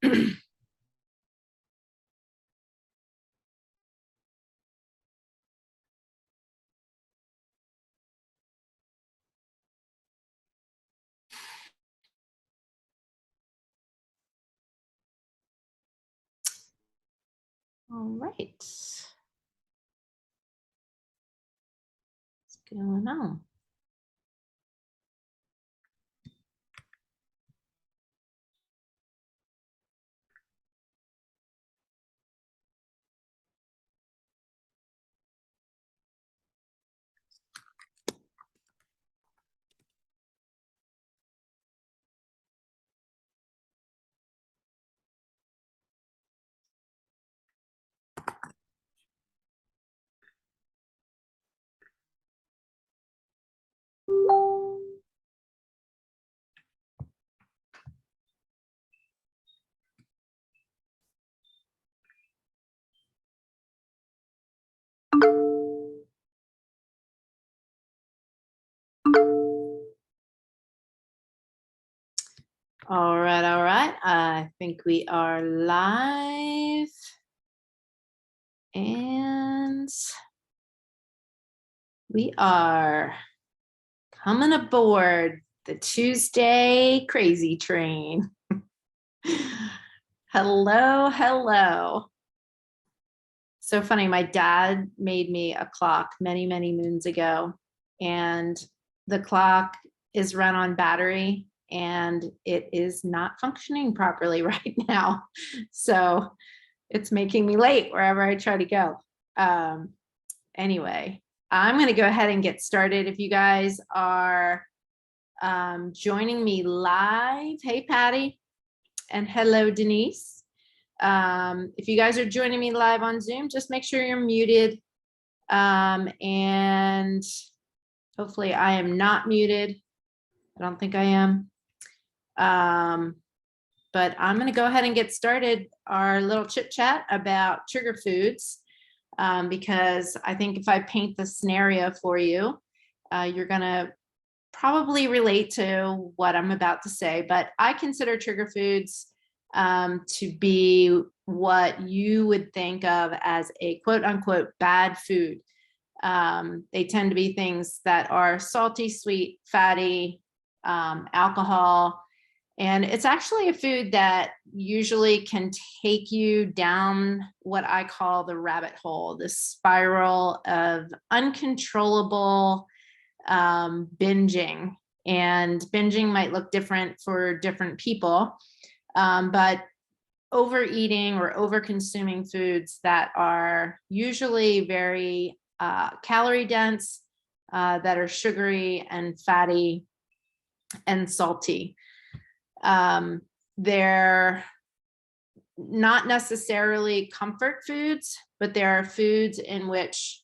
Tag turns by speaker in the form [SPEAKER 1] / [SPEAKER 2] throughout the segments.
[SPEAKER 1] All right. What's going on? All right, all right. I think we are live. And we are coming aboard the Tuesday crazy train. Hello, hello. So funny, my dad made me a clock many, many moons ago, and the clock is run on battery and it is not functioning properly right now. So it's making me late wherever I try to go. Anyway, I'm going to go ahead and get started. If you guys are joining me live, hey, Patty, and hello, Denise. If you guys are joining me live on Zoom, just make sure you're muted. And hopefully I am not muted. I don't think I am. But I'm going to go ahead and get started our little chit chat about trigger foods, because I think if I paint the scenario for you, you're going to probably relate to what I'm about to say. But I consider trigger foods to be what you would think of as a quote unquote bad food. They tend to be things that are salty, sweet, fatty, alcohol. And it's actually a food that usually can take you down what I call the rabbit hole, the spiral of uncontrollable binging. And binging might look different for different people, but overeating or over-consuming foods that are usually very calorie dense, that are sugary and fatty and salty. They're not necessarily comfort foods, but there are foods in which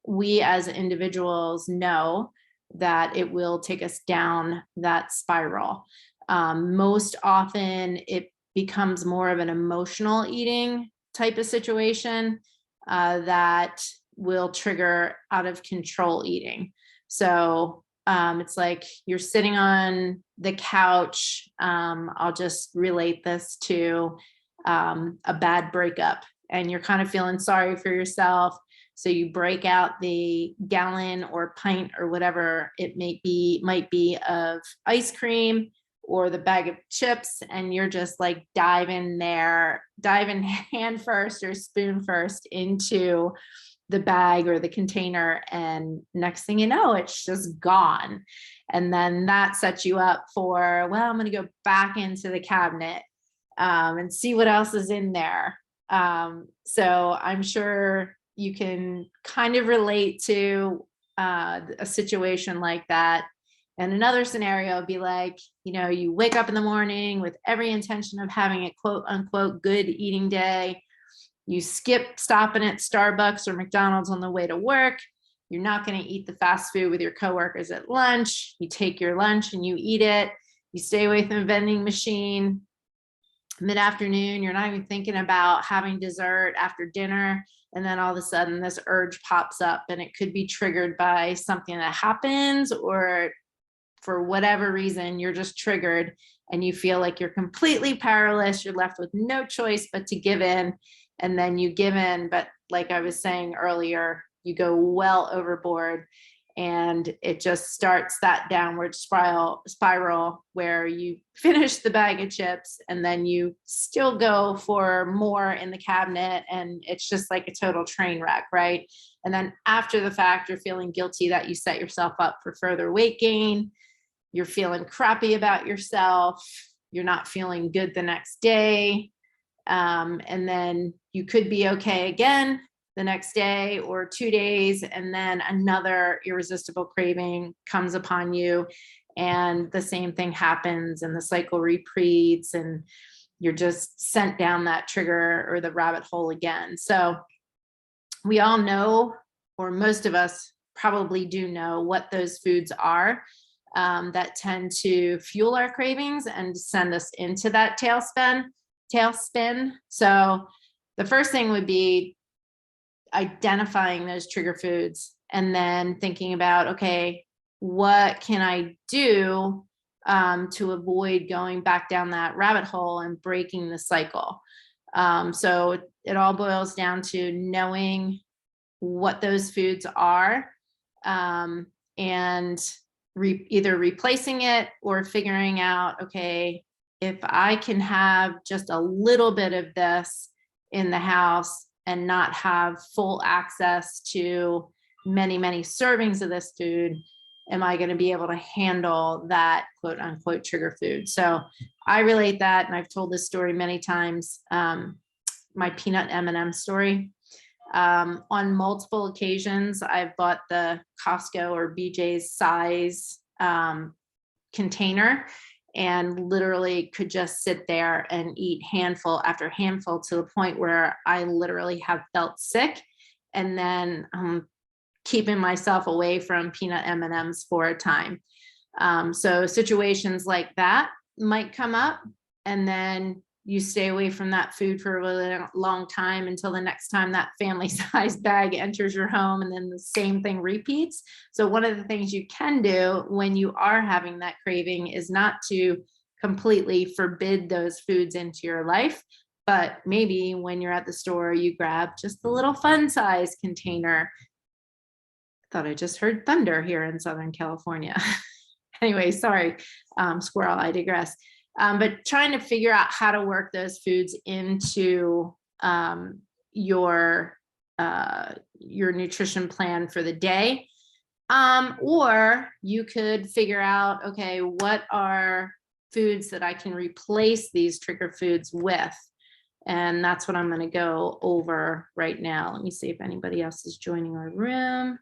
[SPEAKER 1] we as individuals know that it will take us down that spiral. Most often it becomes more of an emotional eating type of situation that will trigger out of control eating. So it's like you're sitting on the couch. I'll just relate this to a bad breakup, and you're kind of feeling sorry for yourself. So you break out the gallon or pint or whatever it might be of ice cream or the bag of chips, and you're just like diving hand first or spoon first into the bag or the container, and next thing you know, it's just gone. And then that sets you up for, well, I'm going to go back into the cabinet and see what else is in there. So I'm sure you can kind of relate to a situation like that. And another scenario would be like, you wake up in the morning with every intention of having a quote unquote good eating day. You skip stopping at Starbucks or McDonald's on the way to work. You're not going to eat the fast food with your coworkers at lunch. You take your lunch and you eat it. You stay away from the vending machine. Mid-afternoon, you're not even thinking about having dessert after dinner. And then all of a sudden this urge pops up, and it could be triggered by something that happens, or for whatever reason, you're just triggered and you feel like you're completely powerless. You're left with no choice but to give in. And then you give in. But like I was saying earlier, you go well overboard and it just starts that downward spiral where you finish the bag of chips and then you still go for more in the cabinet. And it's just like a total train wreck, right? And then after the fact, you're feeling guilty that you set yourself up for further weight gain. You're feeling crappy about yourself. You're not feeling good the next day. And then you could be okay again the next day or 2 days, and then another irresistible craving comes upon you and the same thing happens and the cycle repeats and you're just sent down that trigger or the rabbit hole again. So we all know, or most of us probably do know, what those foods are that tend to fuel our cravings and send us into that tailspin. So the first thing would be identifying those trigger foods and then thinking about, okay, what can I do to avoid going back down that rabbit hole and breaking the cycle? So it all boils down to knowing what those foods are and either replacing it or figuring out, okay, if I can have just a little bit of this in the house and not have full access to many, many servings of this food, am I going to be able to handle that quote unquote trigger food? So I relate that, and I've told this story many times, my peanut M&M story. On multiple occasions, I've bought the Costco or BJ's size container and literally could just sit there and eat handful after handful to the point where I literally have felt sick, and then keeping myself away from peanut M&Ms for a time. So situations like that might come up, and then you stay away from that food for a really long time until the next time that family size bag enters your home, and then the same thing repeats. So one of the things you can do when you are having that craving is not to completely forbid those foods into your life, but maybe when you're at the store, you grab just the little fun size container. I thought I just heard thunder here in Southern California. Anyway, sorry, squirrel, I digress. But trying to figure out how to work those foods into your nutrition plan for the day. Or you could figure out, okay, what are foods that I can replace these trigger foods with? And that's what I'm going to go over right now. Let me see if anybody else is joining our room.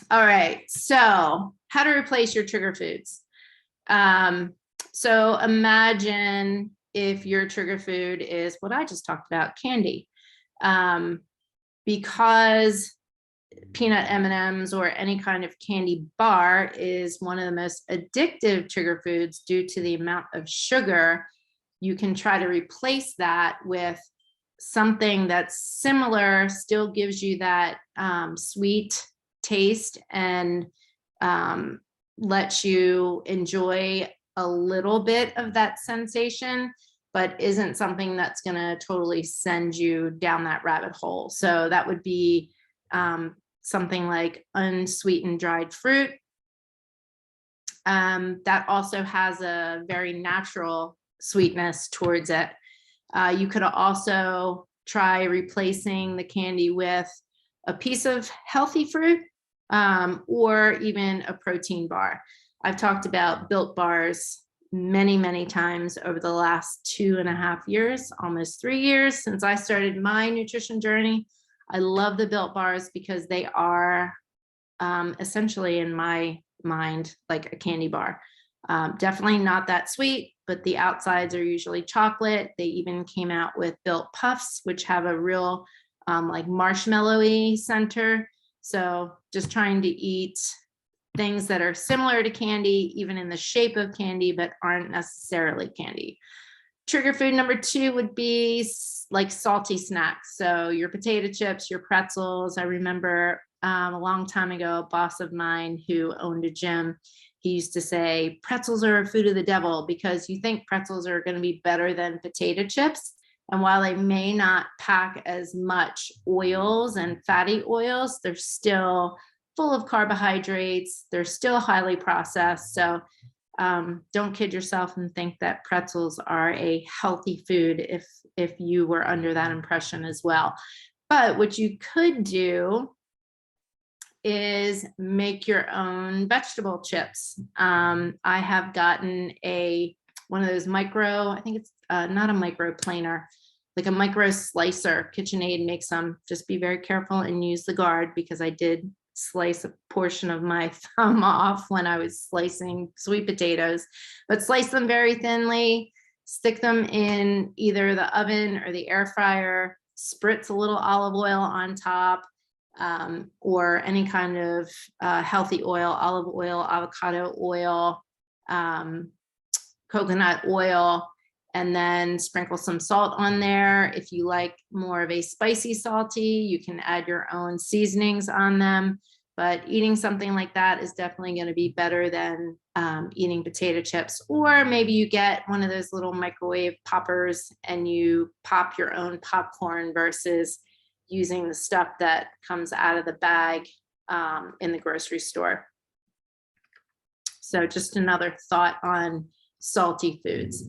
[SPEAKER 1] All right, so how to replace your trigger foods. So imagine if your trigger food is what I just talked about, candy. Because peanut M&Ms or any kind of candy bar is one of the most addictive trigger foods due to the amount of sugar, you can try to replace that with something that's similar, still gives you that sweet taste and lets you enjoy a little bit of that sensation, but isn't something that's going to totally send you down that rabbit hole. So that would be something like unsweetened dried fruit. That also has a very natural sweetness towards it. You could also try replacing the candy with a piece of healthy fruit or even a protein bar. I've talked about Built bars many, many times over the last 2.5 years, almost 3 years since I started my nutrition journey. I love the Built bars because they are essentially, in my mind, like a candy bar. Definitely not that sweet, but the outsides are usually chocolate. They even came out with Built Puffs, which have a real like marshmallowy center. So just trying to eat things that are similar to candy, even in the shape of candy, but aren't necessarily candy. Trigger food number 2 would be like salty snacks. So your potato chips, your pretzels. I remember a long time ago, a boss of mine who owned a gym, he used to say, pretzels are a food of the devil, because you think pretzels are going to be better than potato chips. And while they may not pack as much oils and fatty oils, they're still full of carbohydrates. They're still highly processed. So don't kid yourself and think that pretzels are a healthy food if you were under that impression as well. But what you could do is make your own vegetable chips. I have gotten one of those micro, I think it's not a micro planer, like a micro slicer. KitchenAid makes them. Just be very careful and use the guard, because I did slice a portion of my thumb off when I was slicing sweet potatoes. But slice them very thinly, stick them in either the oven or the air fryer, spritz a little olive oil on top, or any kind of healthy oil, olive oil, avocado oil, coconut oil, and then sprinkle some salt on there. If you like more of a spicy salty, you can add your own seasonings on them. But eating something like that is definitely going to be better than eating potato chips. Or maybe you get one of those little microwave poppers and you pop your own popcorn versus using the stuff that comes out of the bag in the grocery store. So just another thought on salty foods.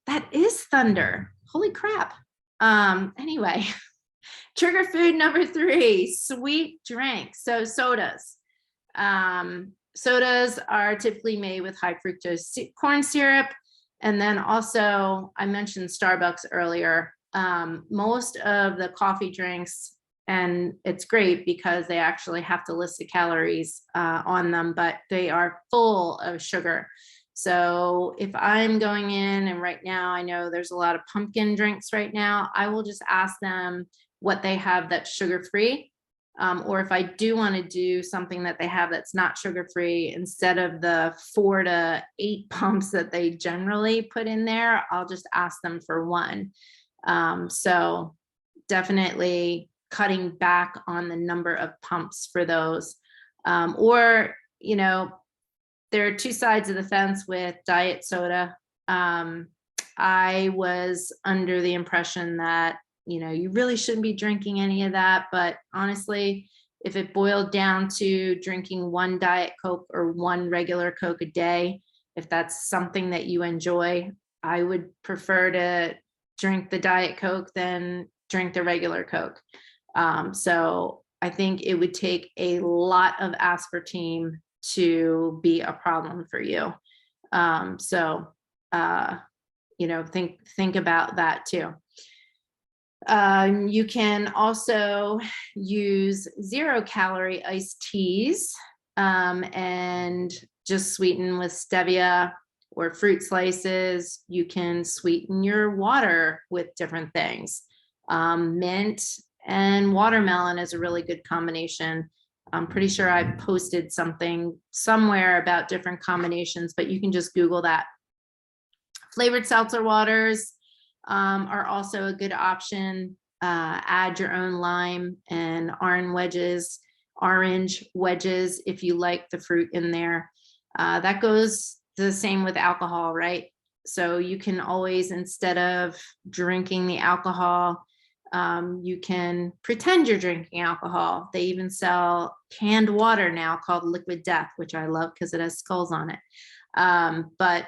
[SPEAKER 1] That is thunder. Holy crap. Anyway, trigger food number 3, sweet drinks. So sodas. Sodas are typically made with high fructose corn syrup. And then also, I mentioned Starbucks earlier. Most of the coffee drinks, and it's great because they actually have to list the calories on them, but they are full of sugar. So if I'm going in, and right now I know there's a lot of pumpkin drinks right now, I will just ask them what they have that's sugar-free. Or if I do want to do something that they have that's not sugar-free, instead of the 4 to 8 pumps that they generally put in there, I'll just ask them for 1. So definitely cutting back on the number of pumps for those. Or, you know, there are 2 sides of the fence with diet soda. I was under the impression that, you know, you really shouldn't be drinking any of that. But honestly, if it boiled down to drinking 1 Diet Coke or 1 regular Coke a day, if that's something that you enjoy, I would prefer to drink the Diet Coke than drink the regular Coke. So I think it would take a lot of aspartame to be a problem for you. You know, think about that too. You can also use 0-calorie iced teas and just sweeten with stevia or fruit slices. You can sweeten your water with different things. Mint and watermelon is a really good combination. I'm pretty sure I posted something somewhere about different combinations, but you can just Google that. Flavored seltzer waters are also a good option. Add your own lime and orange wedges if you like the fruit in there. That goes the same with alcohol, right? So you can always, instead of drinking the alcohol, you can pretend you're drinking alcohol. They even sell canned water now called Liquid Death, which I love because it has skulls on it. But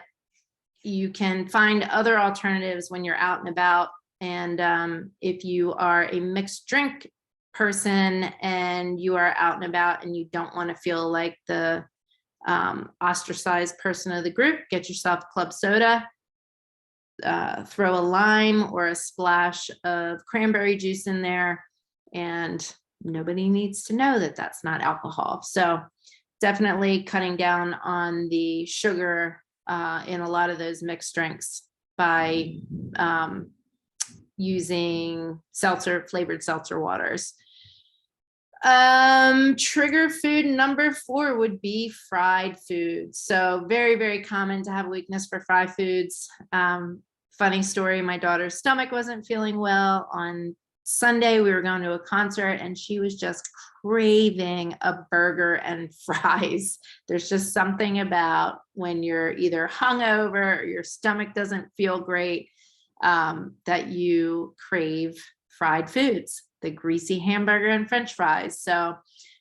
[SPEAKER 1] you can find other alternatives when you're out and about. And if you are a mixed drink person and you are out and about and you don't want to feel like the ostracized person of the group, get yourself club soda, throw a lime or a splash of cranberry juice in there, and nobody needs to know that that's not alcohol. So definitely cutting down on the sugar in a lot of those mixed drinks by using flavored seltzer waters. Trigger food number 4 would be fried foods. So very, very common to have a weakness for fried foods. Funny story, my daughter's stomach wasn't feeling well on Sunday we were going to a concert and she was just craving a burger and fries. There's just something about when you're either hungover or your stomach doesn't feel great, that you crave fried foods, the greasy hamburger and French fries. So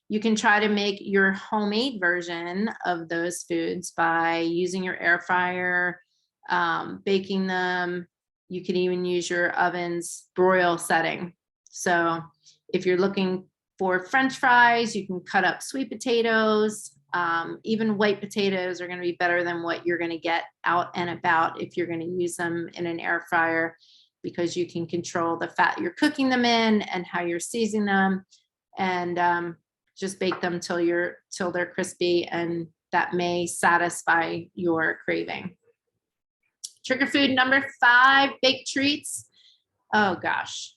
[SPEAKER 1] you can try to make your homemade version of those foods by using your air fryer, baking them. You can even use your oven's broil setting. So if you're looking for French fries, you can cut up sweet potatoes. Even white potatoes are going to be better than what you're going to get out and about if you're going to use them in an air fryer, because you can control the fat you're cooking them in and how you're seasoning them, and just bake them till they're crispy, and that may satisfy your craving. Trigger food number 5, baked treats. Oh gosh,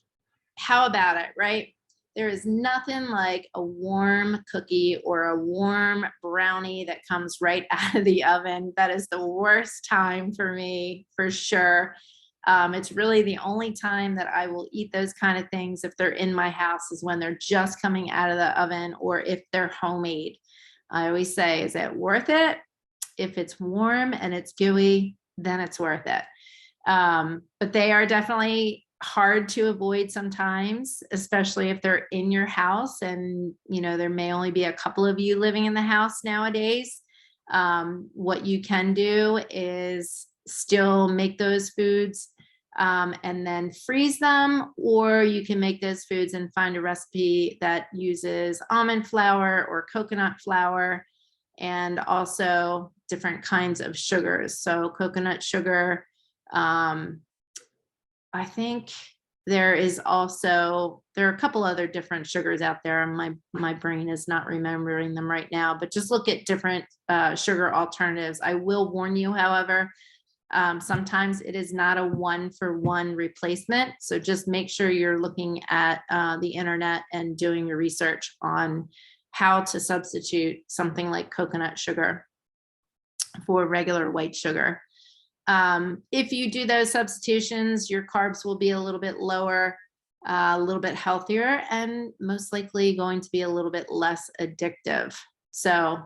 [SPEAKER 1] how about it, right? There is nothing like a warm cookie or a warm brownie that comes right out of the oven. That is the worst time for me, for sure. It's really the only time that I will eat those kind of things if they're in my house is when they're just coming out of the oven, or if they're homemade. I always say, is it worth it? If it's warm and it's gooey, then it's worth it. But they are definitely hard to avoid sometimes, especially if they're in your house and there may only be a couple of you living in the house nowadays. What you can do is still make those foods and then freeze them, or you can make those foods and find a recipe that uses almond flour or coconut flour, and also different kinds of sugars. So coconut sugar, I think there are a couple other different sugars out there, and my brain is not remembering them right now, but just look at different sugar alternatives. I will warn you, however, sometimes it is not a 1-for-1 replacement. So just make sure you're looking at the internet and doing your research on how to substitute something like coconut sugar for regular white sugar. If you do those substitutions, your carbs will be a little bit lower, a little bit healthier, and most likely going to be a little bit less addictive. So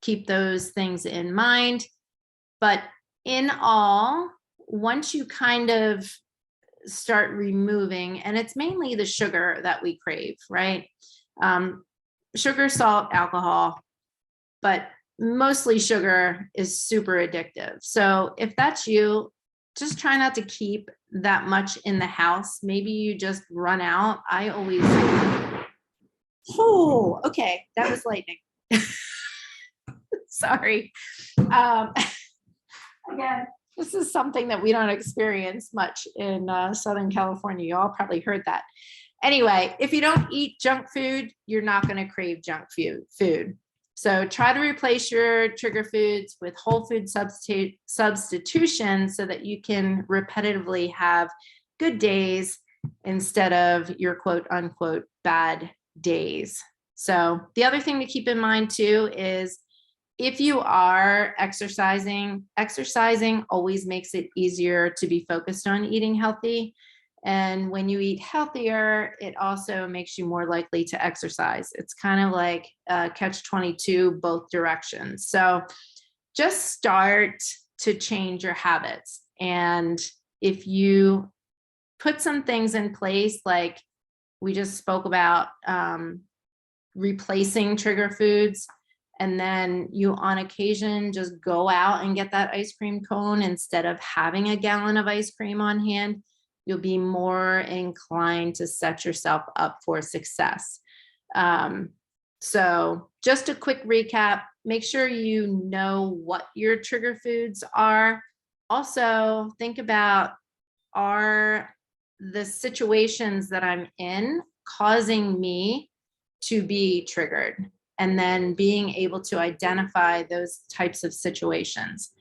[SPEAKER 1] keep those things in mind. But in all, once you kind of start removing, and it's mainly the sugar that we crave, right? Sugar, salt, alcohol, but mostly sugar is super addictive. So if that's you, just try not to keep that much in the house. Maybe you just run out. I always, oh, okay, that was lightning. Sorry. Again, this is something that we don't experience much in Southern California. You all probably heard that. Anyway, if you don't eat junk food, you're not going to crave junk food. So try to replace your trigger foods with whole food substitution so that you can repetitively have good days instead of your quote unquote bad days. So the other thing to keep in mind too is if you are exercising always makes it easier to be focused on eating healthy. And when you eat healthier, it also makes you more likely to exercise. It's kind of like catch-22 both directions. So just start to change your habits. And if you put some things in place, like we just spoke about, replacing trigger foods, and then you on occasion just go out and get that ice cream cone instead of having a gallon of ice cream on hand, you'll be more inclined to set yourself up for success. So just a quick recap, make sure you know what your trigger foods are. Also think about, are the situations that I'm in causing me to be triggered? And then being able to identify those types of situations.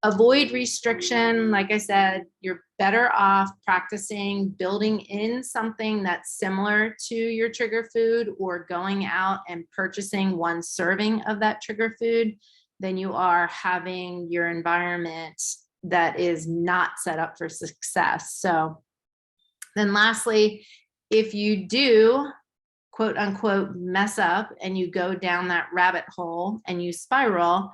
[SPEAKER 1] Avoid restriction. Like I said, you're better off practicing building in something that's similar to your trigger food, or going out and purchasing one serving of that trigger food, than you are having your environment that is not set up for success. So Then lastly, if you do quote unquote mess up and you go down that rabbit hole and you spiral,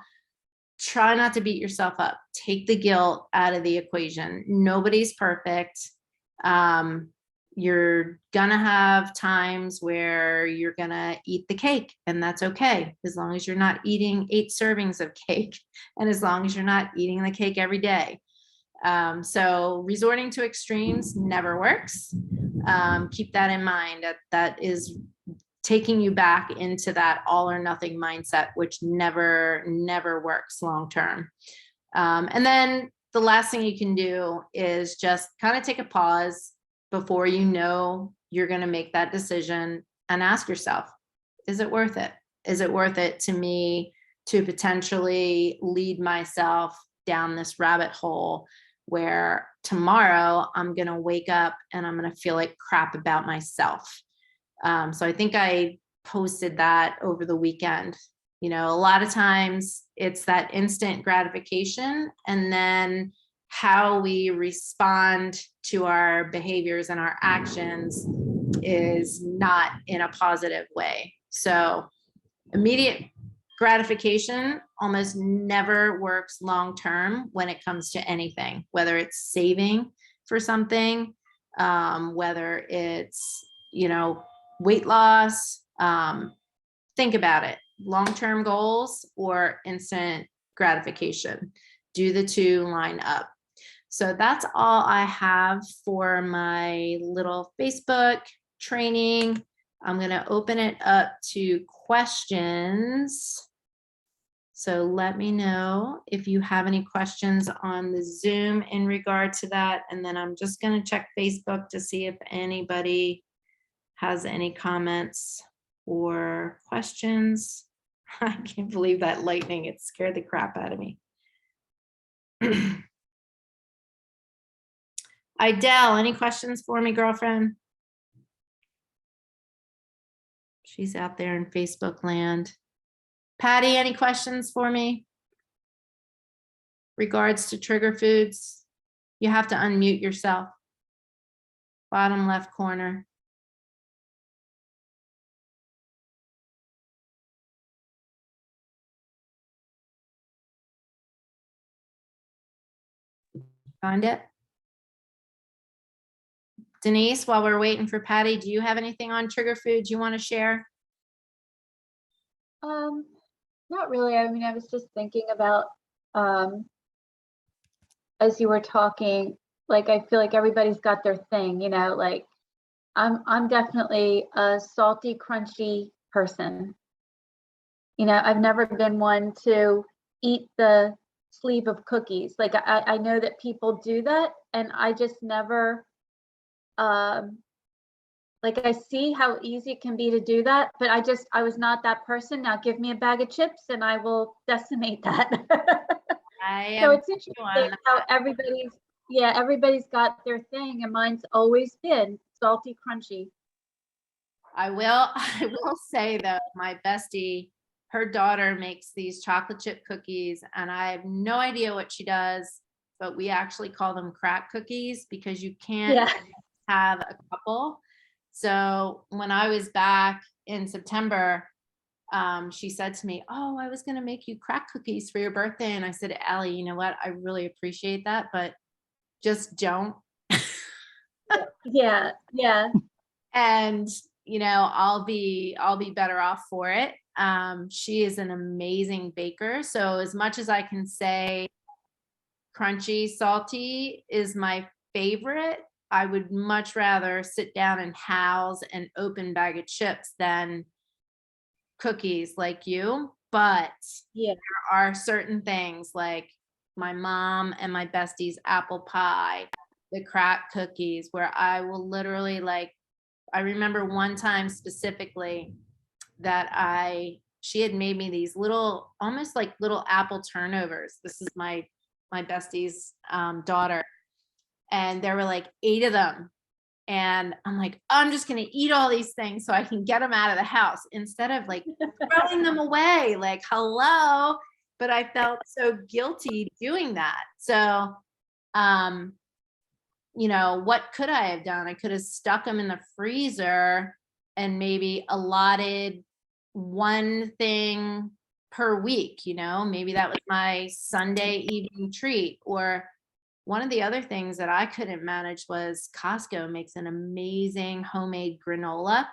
[SPEAKER 1] try not to beat yourself up. Take the guilt out of the equation. Nobody's perfect. You're gonna have times where you're gonna eat the cake, and that's okay, as long as you're not eating 8 servings of cake, and as long as you're not eating the cake every day. So resorting to extremes never works. Keep that in mind. That is taking you back into that all or nothing mindset, which never works long term. And then the last thing you can do is just kind of take a pause before you know you're going to make that decision and ask yourself, is it worth it? Is it worth it to me to potentially lead myself down this rabbit hole where tomorrow I'm going to wake up and I'm going to feel like crap about myself? So I think I posted that over the weekend. You know, a lot of times it's that instant gratification, and then how we respond to our behaviors and our actions is not in a positive way. So immediate gratification almost never works long term when it comes to anything, whether it's saving for something, whether it's, you know, weight loss. Think about it. Long-term goals or instant gratification. Do the two line up? So that's all I have for my little Facebook training. I'm going to open it up to questions. So let me know if you have any questions on the Zoom in regard to that. And then I'm just going to check Facebook to see if anybody has any comments or questions. I can't believe that lightning. It scared the crap out of me. Idel, any questions for me, girlfriend? She's out there in Facebook land. Patty, any questions for me? Regards to trigger foods, you have to unmute yourself. Bottom left corner. Find it? Denise, while we're waiting for Patty, do you have anything on trigger foods you want to share?
[SPEAKER 2] Not really. I mean, I was just thinking about, as you were talking, like, I feel like everybody's got their thing, you know, like I'm definitely a salty, crunchy person. You know, I've never been one to eat the sleeve of cookies. Like I know that people do that, and I just never, like, I see how easy it can be to do that, but I was not that person. Now give me a bag of chips and I will decimate that. So it's interesting how everybody's got their thing, and mine's always been salty, crunchy.
[SPEAKER 1] I will say though, my bestie, her daughter makes these chocolate chip cookies, and I have no idea what she does, but we actually call them crack cookies because you can't have a couple. So when I was back in September, she said to me, "Oh, I was going to make you crack cookies for your birthday." And I said, "Allie, you know what? I really appreciate that, but just don't."
[SPEAKER 2] Yeah.
[SPEAKER 1] And, you know, I'll be better off for it. She is an amazing baker. So as much as I can say crunchy, salty is my favorite, I would much rather sit down and house an open bag of chips than cookies like you. But
[SPEAKER 2] Yeah.
[SPEAKER 1] there are certain things like my mom and my bestie's apple pie, the crack cookies, where I will literally, like, I remember one time specifically that she had made me these little, almost like little apple turnovers. This is my bestie's daughter. And there were like 8 of them. And I'm like, I'm just going to eat all these things so I can get them out of the house instead of like throwing them away. Like, hello. But I felt so guilty doing that. So, what could I have done? I could have stuck them in the freezer and maybe allotted one thing per week, maybe that was my Sunday evening treat. Or one of the other things that I couldn't manage was Costco makes an amazing homemade granola.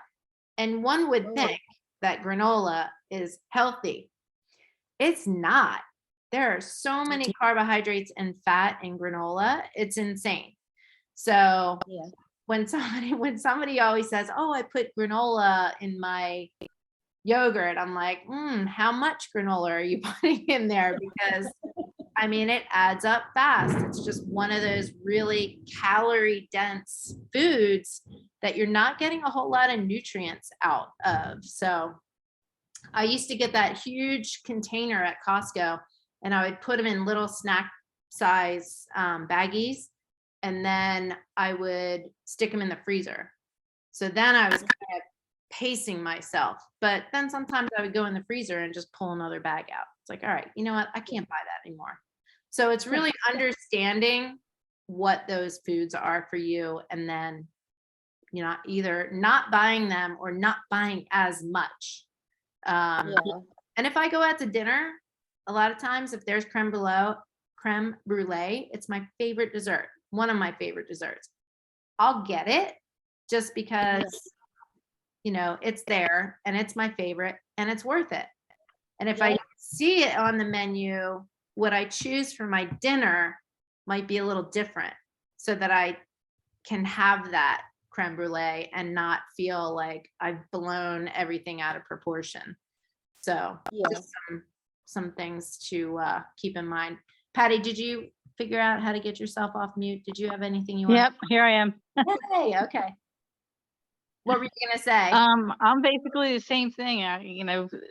[SPEAKER 1] And one would think that granola is healthy. It's not. There are so many carbohydrates and fat in granola. It's insane. So
[SPEAKER 2] Yeah.
[SPEAKER 1] when somebody always says, "Oh, I put granola in my yogurt," I'm like, how much granola are you putting in there? Because I mean, it adds up fast. It's just one of those really calorie dense foods that you're not getting a whole lot of nutrients out of. So I used to get that huge container at Costco, and I would put them in little snack size baggies, and then I would stick them in the freezer. So then I was kind of pacing myself, but then sometimes I would go in the freezer and just pull another bag out. It's like, all right, you know what? I can't buy that anymore. So it's really understanding what those foods are for you, and then either not buying them or not buying as much.
[SPEAKER 2] Yeah.
[SPEAKER 1] And if I go out to dinner, a lot of times if there's creme brulee, it's my favorite dessert, one of my favorite desserts. I'll get it just because it's there and it's my favorite and it's worth it. And if I see it on the menu, what I choose for my dinner might be a little different, so that I can have that creme brulee and not feel like I've blown everything out of proportion. So just some things to keep in mind. Patty, did you figure out how to get yourself off mute? Did you have anything you want?
[SPEAKER 3] Yep, here I am.
[SPEAKER 1] Hey, okay. What were you gonna say?
[SPEAKER 3] I'm basically the same thing.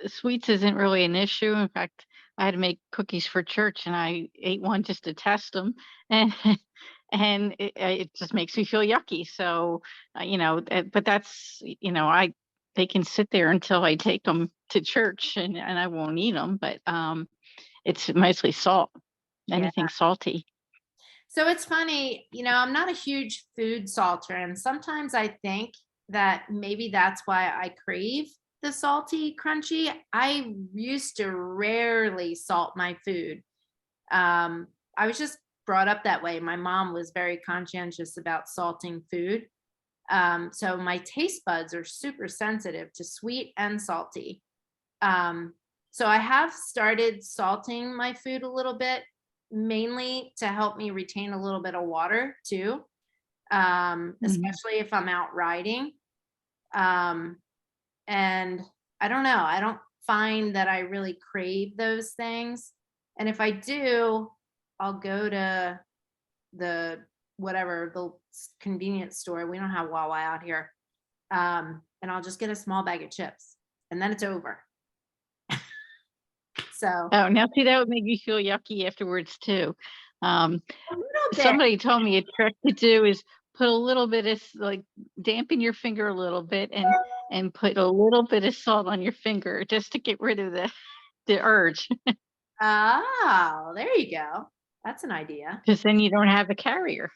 [SPEAKER 3] Sweets isn't really an issue. In fact, I had to make cookies for church, and I ate one just to test them, and it just makes me feel yucky. So, but that's they can sit there until I take them to church, and I won't eat them. But it's mostly salt, anything salty.
[SPEAKER 1] So it's funny, I'm not a huge food salter, and sometimes I think that maybe that's why I crave the salty, crunchy. I used to rarely salt my food. I was just brought up that way. My mom was very conscientious about salting food. So my taste buds are super sensitive to sweet and salty. So I have started salting my food a little bit, mainly to help me retain a little bit of water too, especially if I'm out riding. And I don't know, I don't find that I really crave those things. And if I do, I'll go to the convenience store. We don't have Wawa out here. And I'll just get a small bag of chips, and then it's over. So
[SPEAKER 3] Oh, now see, that would make me feel yucky afterwards too.
[SPEAKER 1] a little bit.
[SPEAKER 3] Somebody told me a trick to do is put a little bit of dampen your finger a little bit and put a little bit of salt on your finger just to get rid of the urge,
[SPEAKER 1] Oh, there you go. That's an idea.
[SPEAKER 3] because then you don't have a carrier.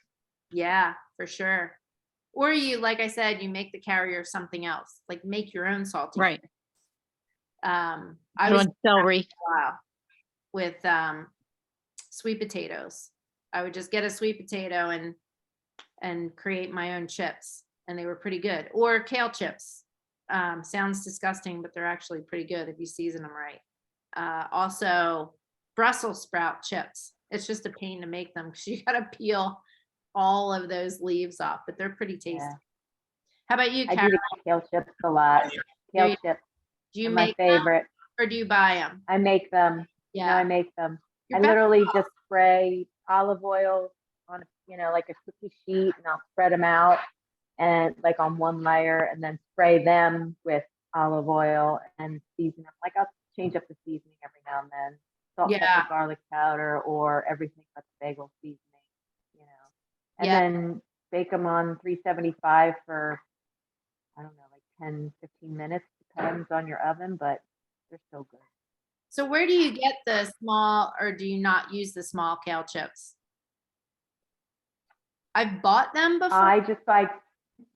[SPEAKER 1] Yeah, for sure. Or you, like I said, you make the carrier something else, like make your own salty.
[SPEAKER 3] Right.
[SPEAKER 1] I
[SPEAKER 3] Put
[SPEAKER 1] was
[SPEAKER 3] on celery.
[SPEAKER 1] with sweet potatoes. I would just get a sweet potato and create my own chips, and they were pretty good. Or kale chips. Sounds disgusting, but they're actually pretty good if you season them right. Also, Brussels sprout chips. It's just a pain to make them because you got to peel all of those leaves off, but they're pretty tasty.
[SPEAKER 4] Yeah.
[SPEAKER 1] How about you,
[SPEAKER 4] I
[SPEAKER 1] Karen?
[SPEAKER 4] do the kale chips a lot. Kale chips
[SPEAKER 1] Do you
[SPEAKER 4] are my
[SPEAKER 1] make them
[SPEAKER 4] favorite.
[SPEAKER 1] or do you buy them?
[SPEAKER 4] I make them. No,
[SPEAKER 1] Yeah.
[SPEAKER 4] I make them.
[SPEAKER 1] You're
[SPEAKER 4] I literally just spray olive oil on, like a cookie sheet, and I'll spread them out and like on one layer, and then spray them with olive oil and season them. Like I'll change up the seasoning every now and then. Salt, pepper, garlic powder, or everything but the bagel seasoning, And then bake them on 375 for, I don't know, like 10, 15 minutes. Depends on your oven, but they're so good.
[SPEAKER 1] So where do you get the small, or do you not use the small kale chips? I've bought them before.
[SPEAKER 4] I just like,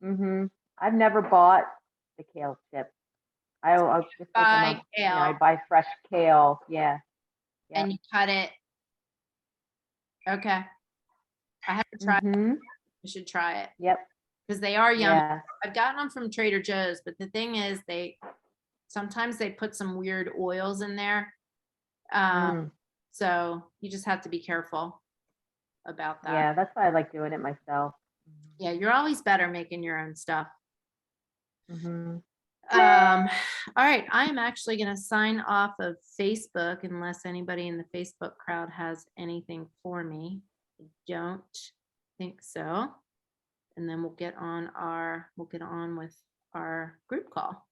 [SPEAKER 4] I've never bought the kale chips. I'll just like
[SPEAKER 1] Buy
[SPEAKER 4] I
[SPEAKER 1] kale.
[SPEAKER 4] buy fresh kale. Yeah.
[SPEAKER 1] And you cut it. Okay. I haven't tried it.
[SPEAKER 4] Mm-hmm.
[SPEAKER 1] I should try it
[SPEAKER 4] Yep.
[SPEAKER 1] because they are yummy.
[SPEAKER 4] Yeah.
[SPEAKER 1] I've gotten them from Trader Joe's, but the thing is sometimes they put some weird oils in there. So you just have to be careful about that.
[SPEAKER 4] Yeah, that's why I like doing it myself.
[SPEAKER 1] Yeah, you're always better making your own stuff.
[SPEAKER 4] Mm-hmm.
[SPEAKER 1] All right, I am actually going to sign off of Facebook unless anybody in the Facebook crowd has anything for me. I don't think so. And then we'll get on with our group call.